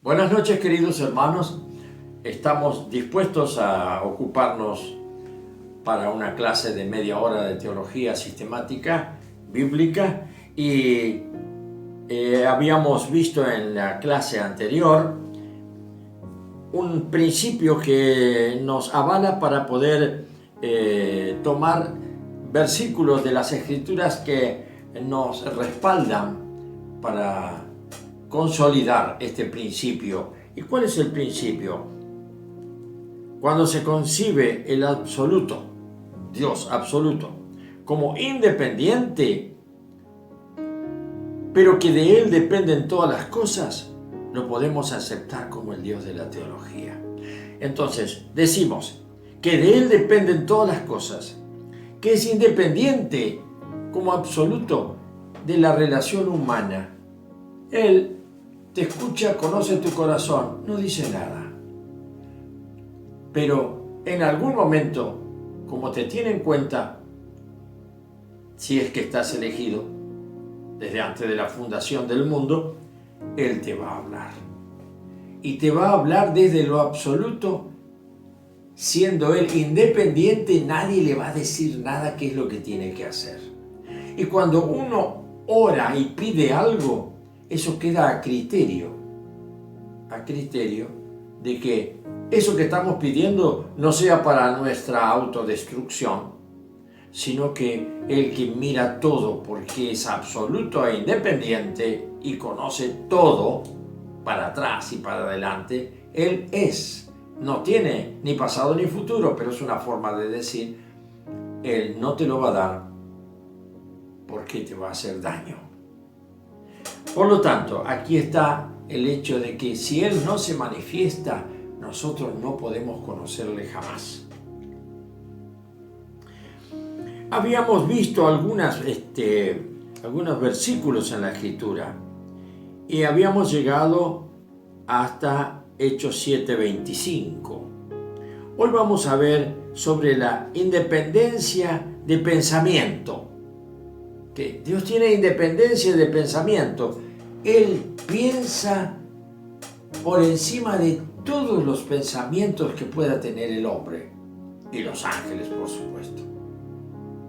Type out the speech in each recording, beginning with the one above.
Buenas noches, queridos hermanos. Estamos dispuestos a ocuparnos para una clase de media hora de teología sistemática bíblica y habíamos visto en la clase anterior un principio que nos avala para poder tomar versículos de las Escrituras que nos respaldan para consolidar este principio. ¿Y cuál es el principio? Cuando se concibe el absoluto, Dios absoluto, como independiente, pero que de Él dependen todas las cosas, lo podemos aceptar como el Dios de la teología. Entonces, decimos que de Él dependen todas las cosas, que es independiente como absoluto de la relación humana. Él te escucha, conoce tu corazón, no dice nada. Pero en algún momento, como te tiene en cuenta, si es que estás elegido desde antes de la fundación del mundo, Él te va a hablar. Y te va a hablar desde lo absoluto, siendo Él independiente, nadie le va a decir nada qué es lo que tiene que hacer. Y cuando uno ora y pide algo, eso queda a criterio de que eso que estamos pidiendo no sea para nuestra autodestrucción, sino que el que mira todo porque es absoluto e independiente y conoce todo para atrás y para adelante, Él es. No tiene ni pasado ni futuro, pero es una forma de decir, Él no te lo va a dar porque te va a hacer daño. Por lo tanto, aquí está el hecho de que si Él no se manifiesta, nosotros no podemos conocerle jamás. Habíamos visto algunos versículos en la Escritura y habíamos llegado hasta Hechos 7:25. Hoy vamos a ver sobre la independencia de pensamiento. Que Dios tiene independencia de pensamiento. Él piensa por encima de todos los pensamientos que pueda tener el hombre y los ángeles, por supuesto.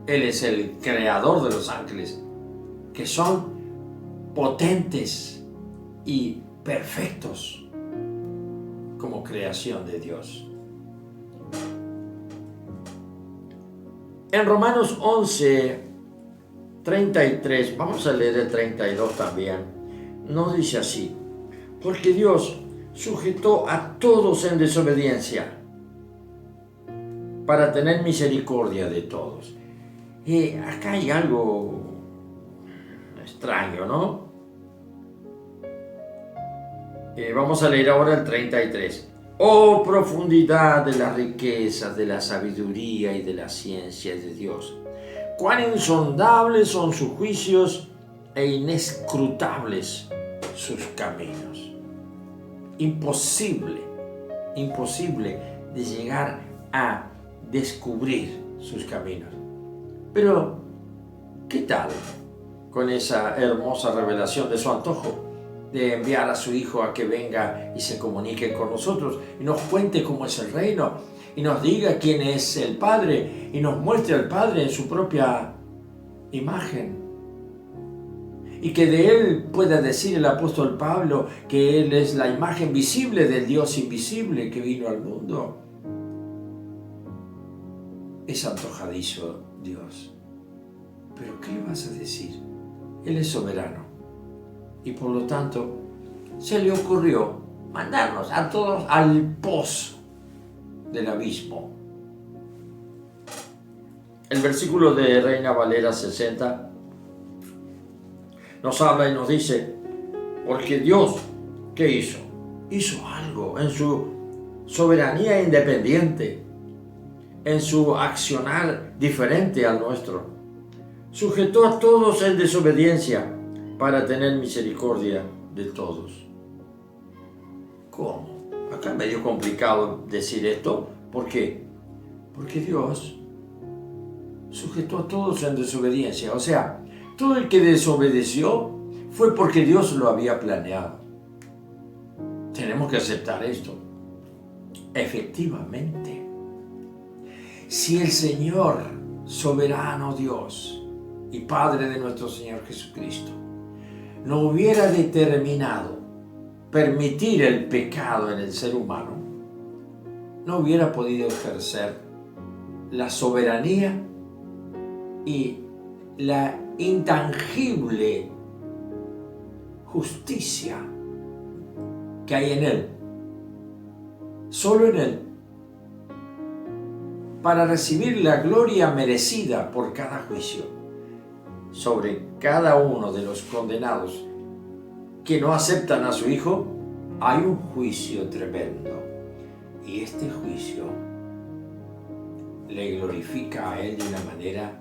Él es el creador de los ángeles, que son potentes y perfectos como creación de Dios. En Romanos 11:33, vamos a leer el 32 también, nos dice así: porque Dios sujetó a todos en desobediencia para tener misericordia de todos. Y acá hay algo extraño, ¿no? Vamos a leer ahora el 33. Oh, profundidad de las riquezas, de la sabiduría y de la ciencia de Dios. Cuán insondables son sus juicios e inescrutables sus caminos. Imposible de llegar a descubrir sus caminos. Pero, ¿qué tal con esa hermosa revelación de su antojo de enviar a su Hijo a que venga y se comunique con nosotros y nos cuente cómo es el reino y nos diga quién es el Padre y nos muestre al Padre en su propia imagen? Y que de Él pueda decir el apóstol Pablo que Él es la imagen visible del Dios invisible que vino al mundo. Es antojadizo Dios. Pero ¿qué le vas a decir? Él es soberano. Y por lo tanto, se le ocurrió mandarnos a todos al pozo del abismo. El versículo de Reina Valera 60 nos habla y nos dice, porque Dios, ¿qué hizo? Hizo algo en su soberanía independiente, en su accionar diferente al nuestro. Sujetó a todos en desobediencia para tener misericordia de todos. ¿Cómo? Acá es medio complicado decir esto. ¿Por qué? Porque Dios sujetó a todos en desobediencia. O sea, todo el que desobedeció fue porque Dios lo había planeado. tenemos que aceptar esto. Efectivamente, si el Señor, soberano Dios y Padre de nuestro Señor Jesucristo, no hubiera determinado permitir el pecado en el ser humano, no hubiera podido ejercer la soberanía y la intangible justicia que hay en Él, solo en Él, para recibir la gloria merecida por cada juicio sobre cada uno de los condenados que no aceptan a su Hijo. Hay un juicio tremendo, y este juicio le glorifica a Él de una manera.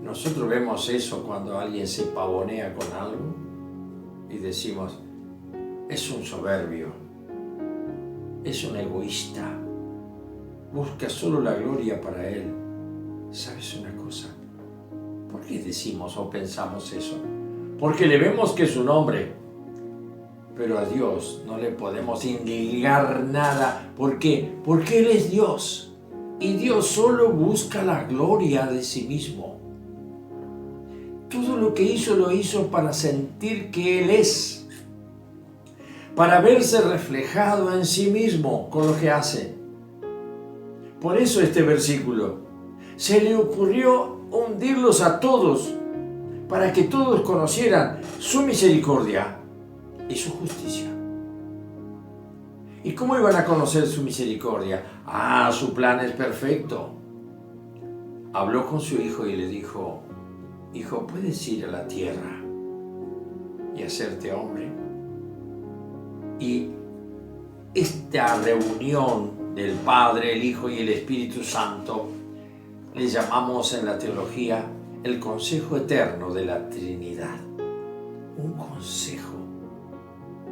Nosotros vemos eso cuando alguien se pavonea con algo y decimos, es un soberbio, es un egoísta, busca solo la gloria para él. ¿Sabes una cosa? ¿Por qué decimos o pensamos eso? Porque le vemos que es un hombre, pero a Dios no le podemos indigar nada. ¿Por qué? Porque Él es Dios, y Dios solo busca la gloria de sí mismo. Todo lo que hizo lo hizo para sentir que Él es, para verse reflejado en sí mismo con lo que hace. Por eso este versículo, se le ocurrió hundirlos a todos, para que todos conocieran su misericordia y su justicia. ¿Y cómo iban a conocer su misericordia? Su plan es perfecto. Habló con su hijo y le dijo, hijo, ¿puedes ir a la tierra y hacerte hombre? Y esta reunión del Padre, el Hijo y el Espíritu Santo le llamamos en la teología el consejo eterno de la Trinidad. Un consejo,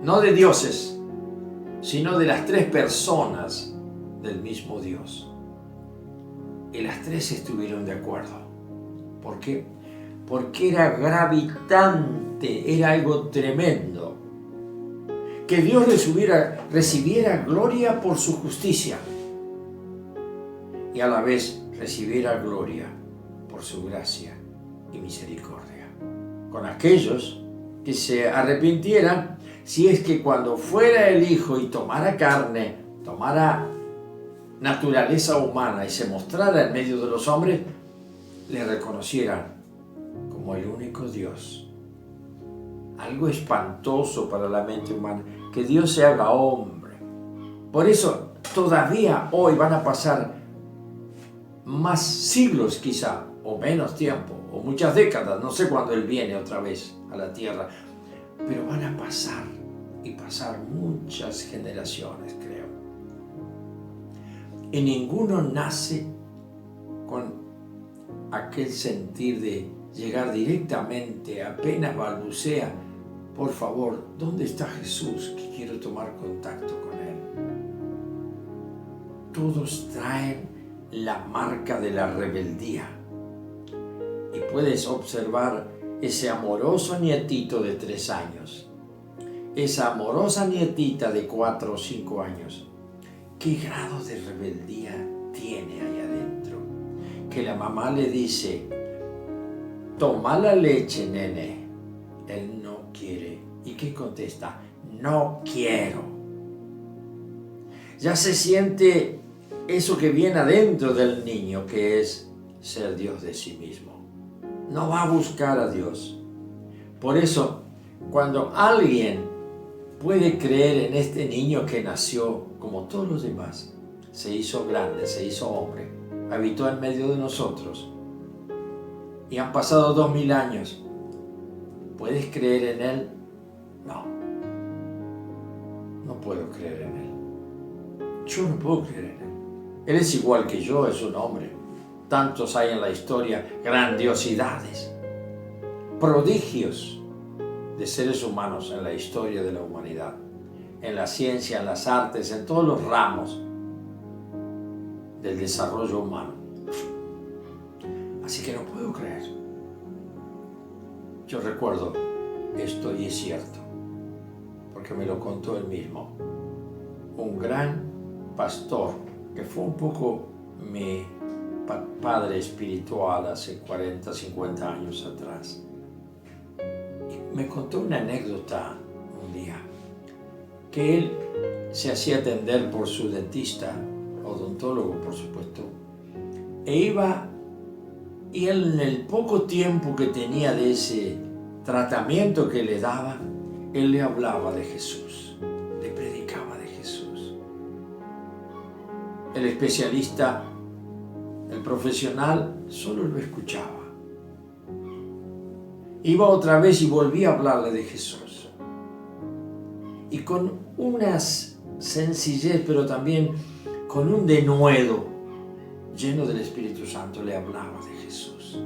no de dioses, sino de las tres personas del mismo Dios. Y las tres estuvieron de acuerdo. ¿Por qué? Porque era gravitante, era algo tremendo. Que Dios recibiera gloria por su justicia y a la vez recibiera gloria por su gracia y misericordia con aquellos que se arrepintieran, si es que cuando fuera el Hijo y tomara carne, tomara naturaleza humana y se mostrara en medio de los hombres, le reconocieran como el único Dios. Algo espantoso para la mente humana, que Dios se haga hombre. Por eso todavía hoy van a pasar más siglos quizá, o menos tiempo, o muchas décadas, no sé cuándo Él viene otra vez a la tierra, pero van a pasar y pasar muchas generaciones, creo. Y ninguno nace con aquel sentir de llegar directamente, apenas balbucea, por favor, ¿dónde está Jesús? Que quiero tomar contacto con Él. Todos traen la marca de la rebeldía. Y puedes observar ese amoroso nietito de 3 años, esa amorosa nietita de 4 o 5 años. ¿Qué grado de rebeldía tiene ahí adentro? Que la mamá le dice, toma la leche, nene. Él no quiere. ¿Y qué contesta? No quiero. Ya se siente eso que viene adentro del niño, que es ser Dios de sí mismo. No va a buscar a Dios. Por eso, cuando alguien puede creer en este niño que nació como todos los demás, se hizo grande, se hizo hombre, habitó en medio de nosotros, y han pasado 2000 años, ¿puedes creer en Él? No. No puedo creer en Él. Yo no puedo creer en Él. Él es igual que yo, es un hombre. Tantos hay en la historia, grandiosidades, prodigios de seres humanos en la historia de la humanidad, en la ciencia, en las artes, en todos los ramos del desarrollo humano. Así que no puedo creer. Yo recuerdo esto y es cierto, porque porque me lo contó él mismo. Un gran pastor que fue un poco mi padre espiritual hace 40, 50 años atrás. Y me contó una anécdota un día, que él se hacía atender por su dentista, odontólogo por supuesto, e iba, y él en el poco tiempo que tenía de ese tratamiento que le daba, él le hablaba de Jesús, le predicaba de Jesús. El especialista, el profesional, solo lo escuchaba. Iba otra vez y volvía a hablarle de Jesús. Y con una sencillez, pero también con un denuedo, lleno del Espíritu Santo, le hablaba de Jesús.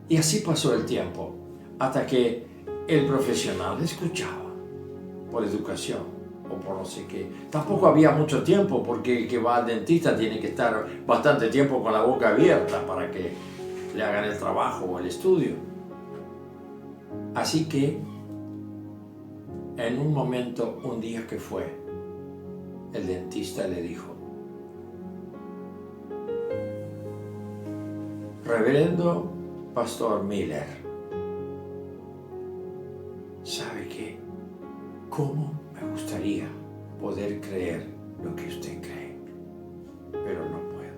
Y así pasó el tiempo, hasta que el profesional escuchaba, por educación o por no sé qué. Tampoco había mucho tiempo, porque el que va al dentista tiene que estar bastante tiempo con la boca abierta para que le hagan el trabajo o el estudio. Así que, en un momento, un día que fue, el dentista le dijo: Reverendo Pastor Miller, ¿sabe qué? ¿Cómo me gustaría poder creer lo que usted cree? Pero no puedo.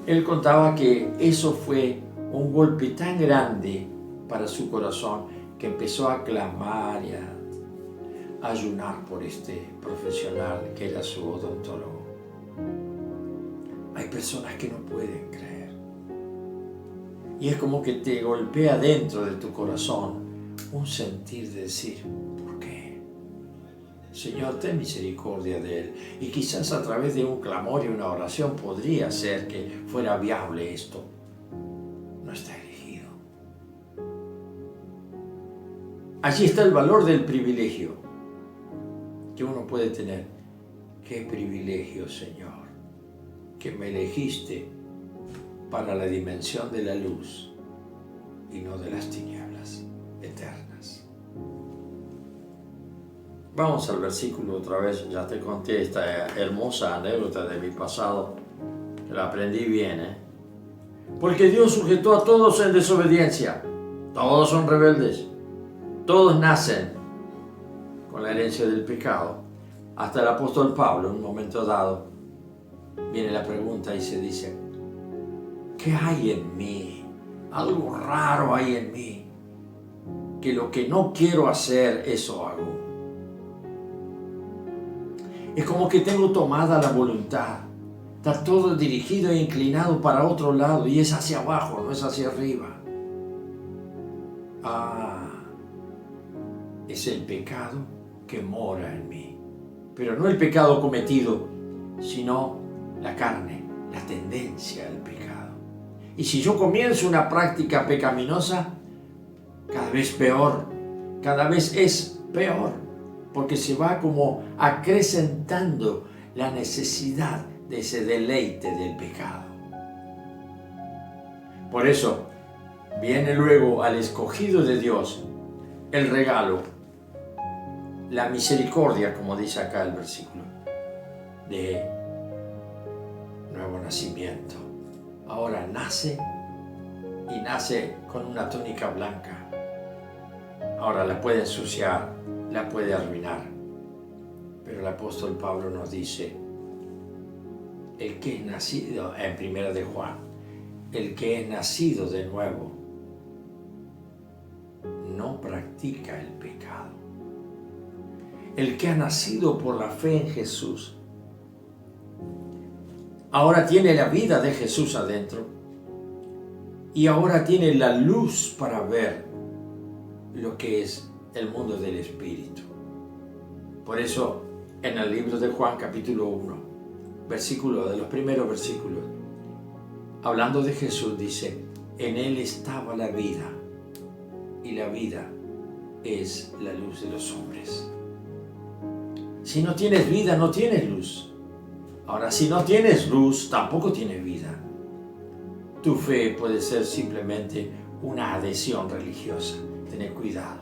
Él contaba que eso fue un golpe tan grande para su corazón que empezó a clamar y a ayunar por este profesional que era su odontólogo. Hay personas que no pueden creer. Y es como que te golpea dentro de tu corazón un sentir de decir: ¿por qué? Señor, ten misericordia de él. Y quizás a través de un clamor y una oración podría ser que fuera viable esto. No está elegido. Allí está el valor del privilegio que uno puede tener. Qué privilegio, Señor, que me elegiste para la dimensión de la luz y no de las tinieblas eternas. Vamos al versículo otra vez. Ya te conté esta hermosa anécdota de mi pasado, que la aprendí bien, Porque Dios sujetó a todos en desobediencia. Todos son rebeldes. Todos nacen con la herencia del pecado. Hasta el apóstol Pablo, en un momento dado, viene la pregunta y se dice: ¿qué hay en mí? Algo raro hay en mí, que lo que no quiero hacer, eso hago. Es como que tengo tomada la voluntad. Está todo dirigido e inclinado para otro lado, y es hacia abajo, no es hacia arriba. Es el pecado que mora en mí. Pero no el pecado cometido, sino la carne, la tendencia al pecado. Y si yo comienzo una práctica pecaminosa, cada vez peor, cada vez es peor, porque se va como acrecentando la necesidad de ese deleite del pecado. Por eso viene luego al escogido de Dios el regalo, la misericordia, como dice acá el versículo, de nuevo nacimiento. Ahora nace, y nace con una túnica blanca. Ahora la puede ensuciar, la puede arruinar, pero el apóstol Pablo nos dice: el que es nacido, en primera de Juan, el que es nacido de nuevo no practica el pecado. El que ha nacido por la fe en Jesús ahora tiene la vida de Jesús adentro, y ahora tiene la luz para ver lo que es el mundo del Espíritu. Por eso, en el libro de Juan, capítulo 1, de los primeros versículos, hablando de Jesús, dice: en él estaba la vida, y la vida es la luz de los hombres. Si no tienes vida, no tienes luz. Ahora, si no tienes luz, tampoco tienes vida. Tu fe puede ser simplemente una adhesión religiosa. Te ten cuidado.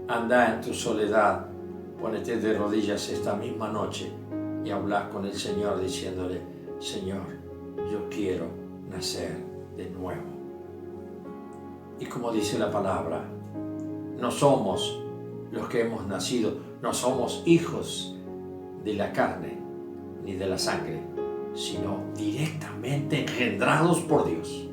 Anda en tu soledad, ponete de rodillas esta misma noche y habla con el Señor diciéndole: Señor, yo quiero nacer de nuevo. Y como dice la palabra, no somos los que hemos nacido, no somos hijos de la carne ni de la sangre, sino directamente engendrados por Dios.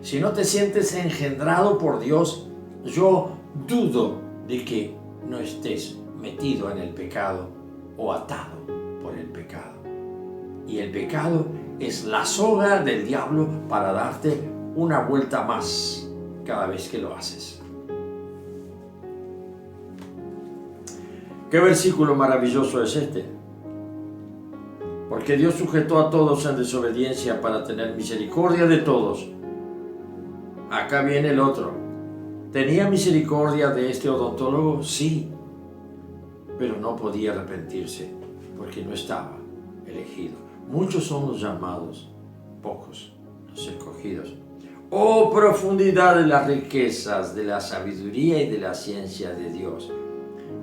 Si no te sientes engendrado por Dios, yo dudo de que no estés metido en el pecado o atado por el pecado. Y el pecado es la soga del diablo para darte una vuelta más cada vez que lo haces. ¿Qué versículo maravilloso es este? Porque Dios sujetó a todos en desobediencia para tener misericordia de todos. Acá viene el otro. ¿Tenía misericordia de este odontólogo? Sí, pero no podía arrepentirse porque no estaba elegido. Muchos son los llamados, pocos los escogidos. Oh, profundidad de las riquezas, de la sabiduría y de la ciencia de Dios.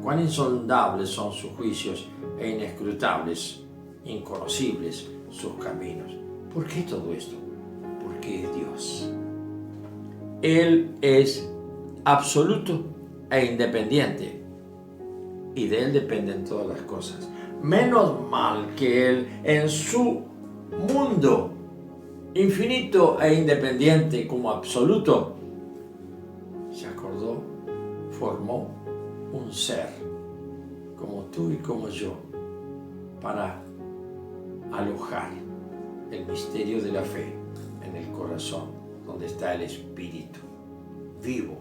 Cuán insondables son sus juicios e inescrutables, inconocibles sus caminos. ¿Por qué todo esto? Porque es Dios. Él es absoluto e independiente, y de Él dependen todas las cosas. Menos mal que Él, en su mundo infinito e independiente como absoluto, se acordó, formó un ser como tú y como yo para alojar el misterio de la fe en el corazón, donde está el Espíritu vivo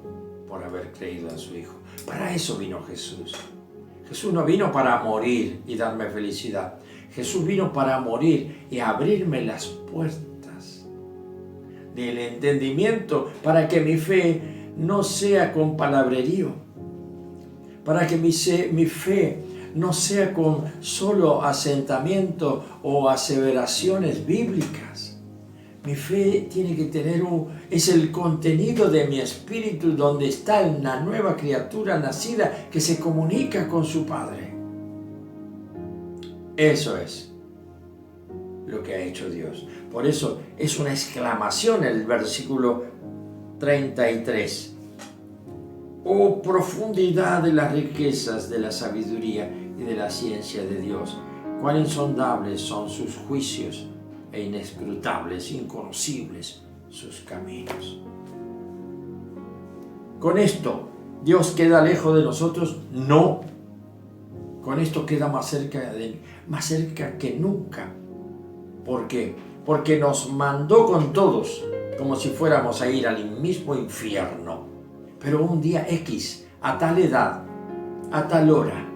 por haber creído en su Hijo. Para eso vino Jesús. Jesús no vino para morir y darme felicidad. Jesús vino para morir y abrirme las puertas del entendimiento para que mi fe no sea con palabrerío, para que mi fe no sea con solo asentamiento o aseveraciones bíblicas. Mi fe tiene que tener es el contenido de mi espíritu, donde está una nueva criatura nacida que se comunica con su Padre. Eso es lo que ha hecho Dios. Por eso es una exclamación el versículo 33. Oh, profundidad de las riquezas, de la sabiduría y de la ciencia de Dios. Cuán insondables son sus juicios e inescrutables, inconocibles sus caminos. ¿Con esto Dios queda lejos de nosotros? No. Con esto queda más cerca que nunca. ¿Por qué? Porque nos mandó con todos, como si fuéramos a ir al mismo infierno. Pero un día X, a tal edad, a tal hora,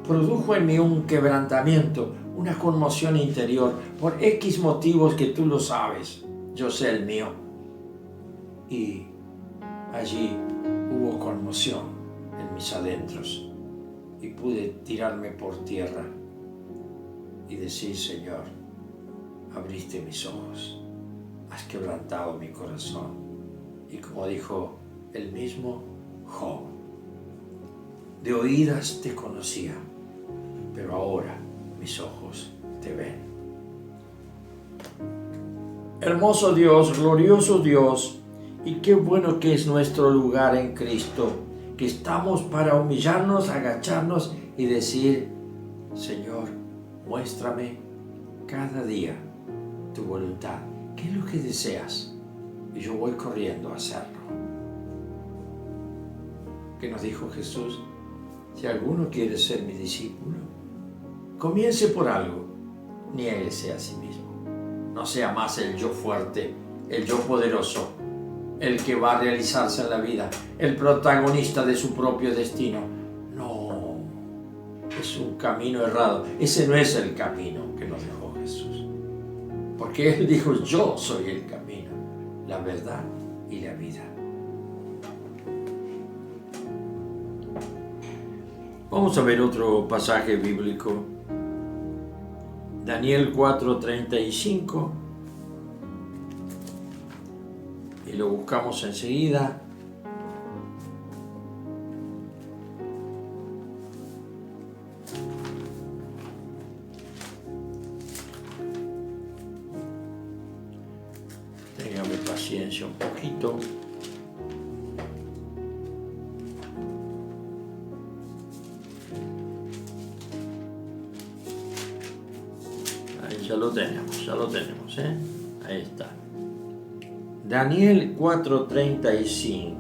produjo en mí un quebrantamiento, una conmoción interior, por X motivos que tú lo sabes, yo sé el mío. Y allí hubo conmoción en mis adentros y pude tirarme por tierra y decir: Señor, abriste mis ojos, has quebrantado mi corazón. Y como dijo el mismo Job, de oídas te conocía, pero ahora mis ojos te ven. Hermoso Dios, glorioso Dios, y qué bueno que es nuestro lugar en Cristo, que estamos para humillarnos, agacharnos y decir: Señor, muéstrame cada día tu voluntad. ¿Qué es lo que deseas? Y yo voy corriendo a hacerlo. ¿Qué nos dijo Jesús? Si alguno quiere ser mi discípulo, comience por algo, niéguese a sí mismo. No sea más el yo fuerte, el yo poderoso, el que va a realizarse en la vida, el protagonista de su propio destino. No, es un camino errado. Ese no es el camino que nos dejó Jesús. Porque Él dijo: yo soy el camino, la verdad y la vida. Vamos a ver otro pasaje bíblico. Daniel 4:35. y lo buscamos enseguida. Téngame paciencia un poquito. Ahí ya lo tenemos, ¿eh? Ahí está. Daniel 4:35.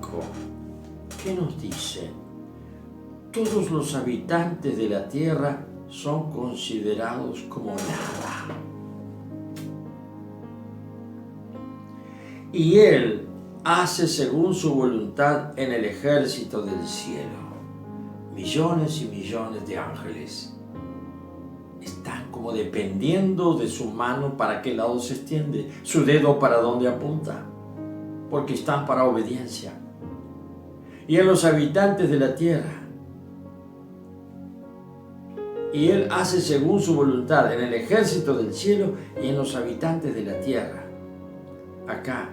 ¿Qué nos dice? Todos los habitantes de la tierra son considerados como nada. Y Él hace según su voluntad en el ejército del cielo. Millones y millones de ángeles están como dependiendo de su mano para qué lado se extiende, su dedo para dónde apunta, porque están para obediencia. Y en los habitantes de la tierra. Y Él hace según su voluntad en el ejército del cielo y en los habitantes de la tierra. Acá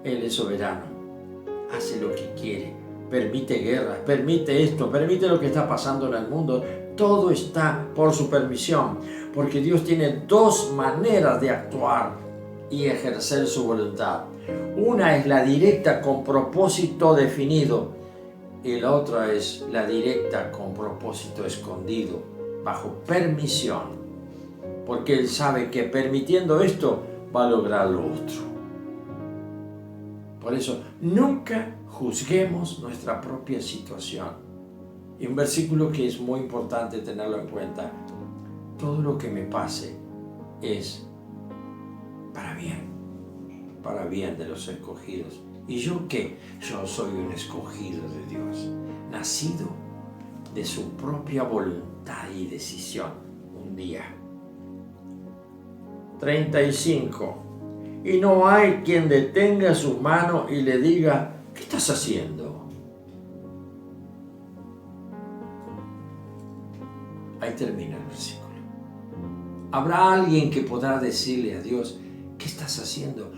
Él es soberano, hace lo que quiere, permite guerras, permite esto, permite lo que está pasando en el mundo. Todo está por su permisión, porque Dios tiene dos maneras de actuar y ejercer su voluntad. Una es la directa con propósito definido y la otra es la directa con propósito escondido, bajo permisión, porque Él sabe que permitiendo esto va a lograr lo otro. Por eso, nunca juzguemos nuestra propia situación. Y un versículo que es muy importante tenerlo en cuenta: todo lo que me pase es para bien de los escogidos. ¿Y yo qué? Yo soy un escogido de Dios, nacido de su propia voluntad y decisión un día. 35. Y no hay quien detenga su mano y le diga: ¿qué estás haciendo? Ahí termina el versículo. ¿Habrá alguien que podrá decirle a Dios: ¿qué estás haciendo?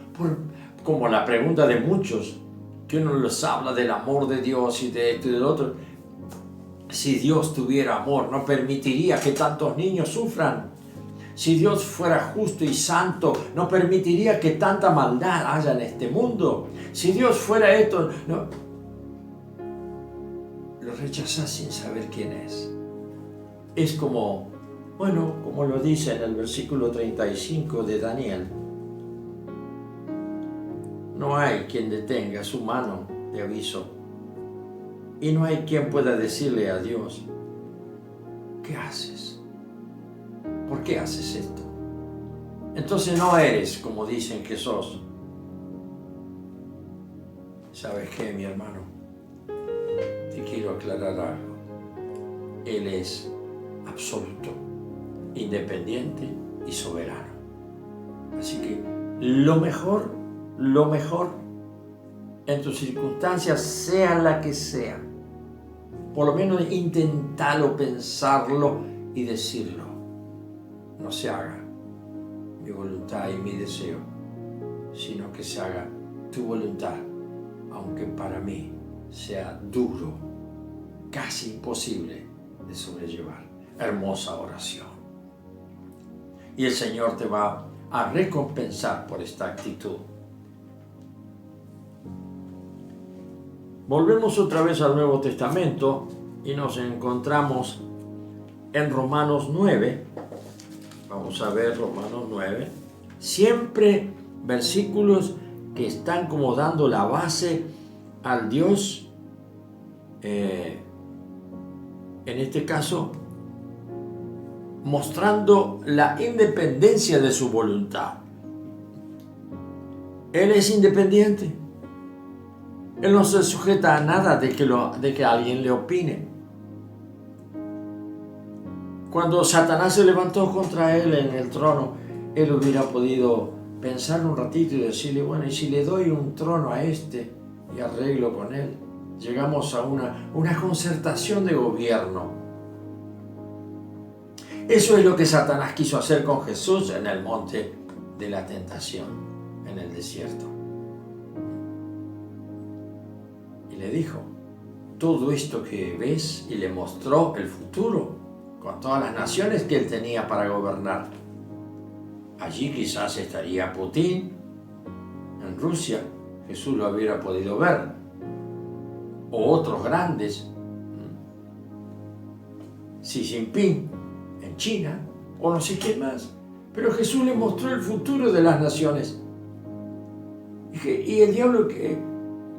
Como la pregunta de muchos, que uno les habla del amor de Dios y de esto y del otro. Si Dios tuviera amor, no permitiría que tantos niños sufran. Si Dios fuera justo y santo, no permitiría que tanta maldad haya en este mundo. Si Dios fuera esto, no. Lo rechazás sin saber quién es. Es como lo dice en el versículo 35 de Daniel. No hay quien detenga su mano de aviso. Y no hay quien pueda decirle a Dios: ¿qué haces? ¿Por qué haces esto? Entonces no eres como dicen que sos. ¿Sabes qué, mi hermano? Te quiero aclarar algo. Él es absoluto, independiente y soberano. Así que lo mejor en tus circunstancias, sea la que sea, por lo menos intentalo, pensarlo y decirlo: no se haga mi voluntad y mi deseo, sino que se haga tu voluntad, aunque para mí sea duro, casi imposible de sobrellevar. Hermosa oración. Y el Señor te va a recompensar por esta actitud. Volvemos otra vez al Nuevo Testamento y nos encontramos en Romanos 9. Vamos a ver Romanos 9. Siempre versículos que están como dando la base al Dios, en este caso, mostrando la independencia de su voluntad. Él es independiente. Él no se sujeta a nada de que alguien le opine. Cuando Satanás se levantó contra él en el trono, él hubiera podido pensar un ratito y decirle: bueno, ¿y si le doy un trono a este y arreglo con él? Llegamos a una concertación de gobierno. Eso es lo que Satanás quiso hacer con Jesús en el monte de la tentación, en el desierto. le dijo, todo esto que ves, y le mostró el futuro con todas las naciones que él tenía para gobernar. Allí quizás estaría Putin, en Rusia, Jesús lo hubiera podido ver, o otros grandes, Xi Jinping en China, o no sé quién más. Pero Jesús le mostró el futuro de las naciones. Y el diablo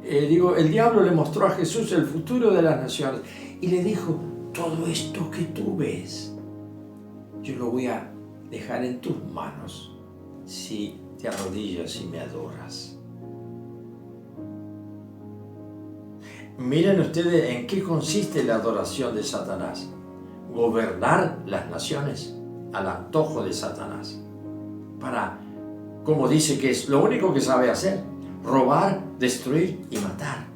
el diablo le mostró a Jesús el futuro de las naciones y le dijo, todo esto que tú ves, yo lo voy a dejar en tus manos si te arrodillas y me adoras. Miren ustedes en qué consiste la adoración de Satanás. Gobernar las naciones al antojo de Satanás. Como dice que es lo único que sabe hacer, robar, destruir y matar.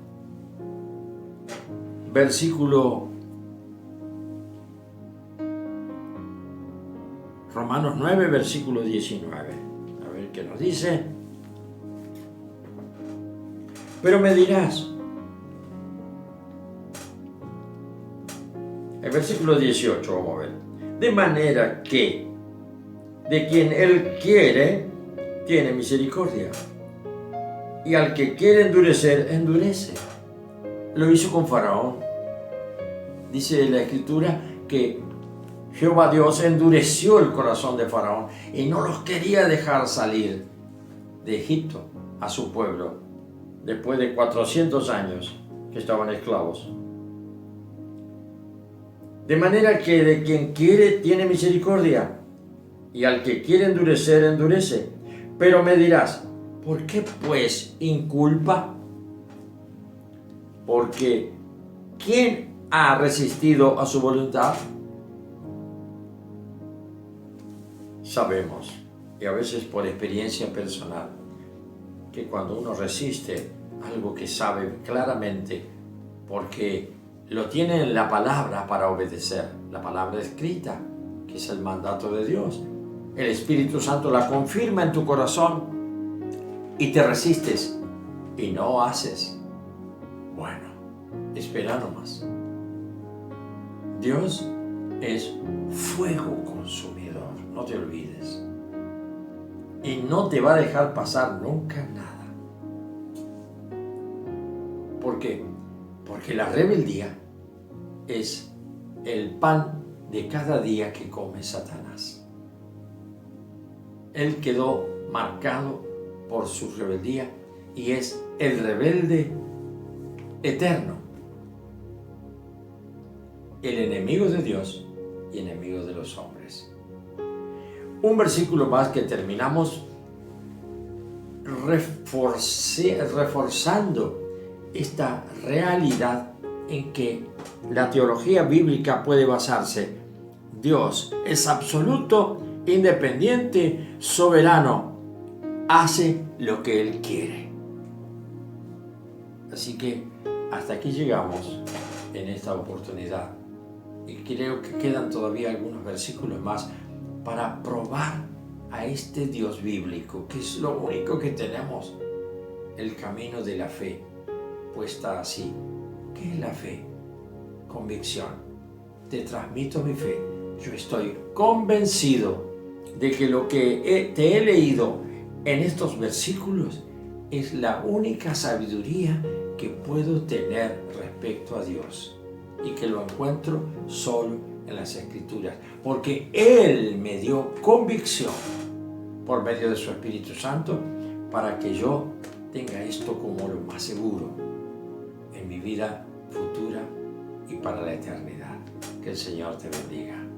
Romanos 9, versículo 19. A ver qué nos dice. Pero me dirás, el versículo 18, vamos a ver. De manera que de quien él quiere, tiene misericordia. Y al que quiere endurecer, endurece. Lo hizo con Faraón. Dice la Escritura que Jehová Dios endureció el corazón de Faraón y no los quería dejar salir de Egipto a su pueblo después de 400 años que estaban esclavos. De manera que de quien quiere tiene misericordia y al que quiere endurecer, endurece. Pero me dirás, ¿por qué pues inculpa? Porque ¿quién ha resistido a su voluntad? Sabemos, y a veces por experiencia personal, que cuando uno resiste algo que sabe claramente, porque lo tiene en la palabra para obedecer, la palabra escrita, que es el mandato de Dios, el Espíritu Santo la confirma en tu corazón y te resistes y no haces. Bueno, espera nomás. Dios es fuego consumidor, no te olvides. Y no te va a dejar pasar nunca nada. ¿Por qué? Porque la rebeldía es el pan de cada día que come Satanás. Él quedó marcado por su rebeldía y es el rebelde eterno, el enemigo de Dios y enemigo de los hombres. Un versículo más que terminamos reforzando esta realidad en que la teología bíblica puede basarse. Dios es absoluto, independiente, soberano, hace lo que Él quiere. Así que hasta aquí llegamos en esta oportunidad y creo que quedan todavía algunos versículos más para probar a este Dios bíblico, que es lo único que tenemos, el camino de la fe puesta así. ¿Qué es la fe? Convicción. Te transmito mi fe. Yo estoy convencido de que lo que te he leído en estos versículos es la única sabiduría que puedo tener respecto a Dios y que lo encuentro solo en las Escrituras, porque Él me dio convicción por medio de su Espíritu Santo para que yo tenga esto como lo más seguro en mi vida futura y para la eternidad. Que el Señor te bendiga.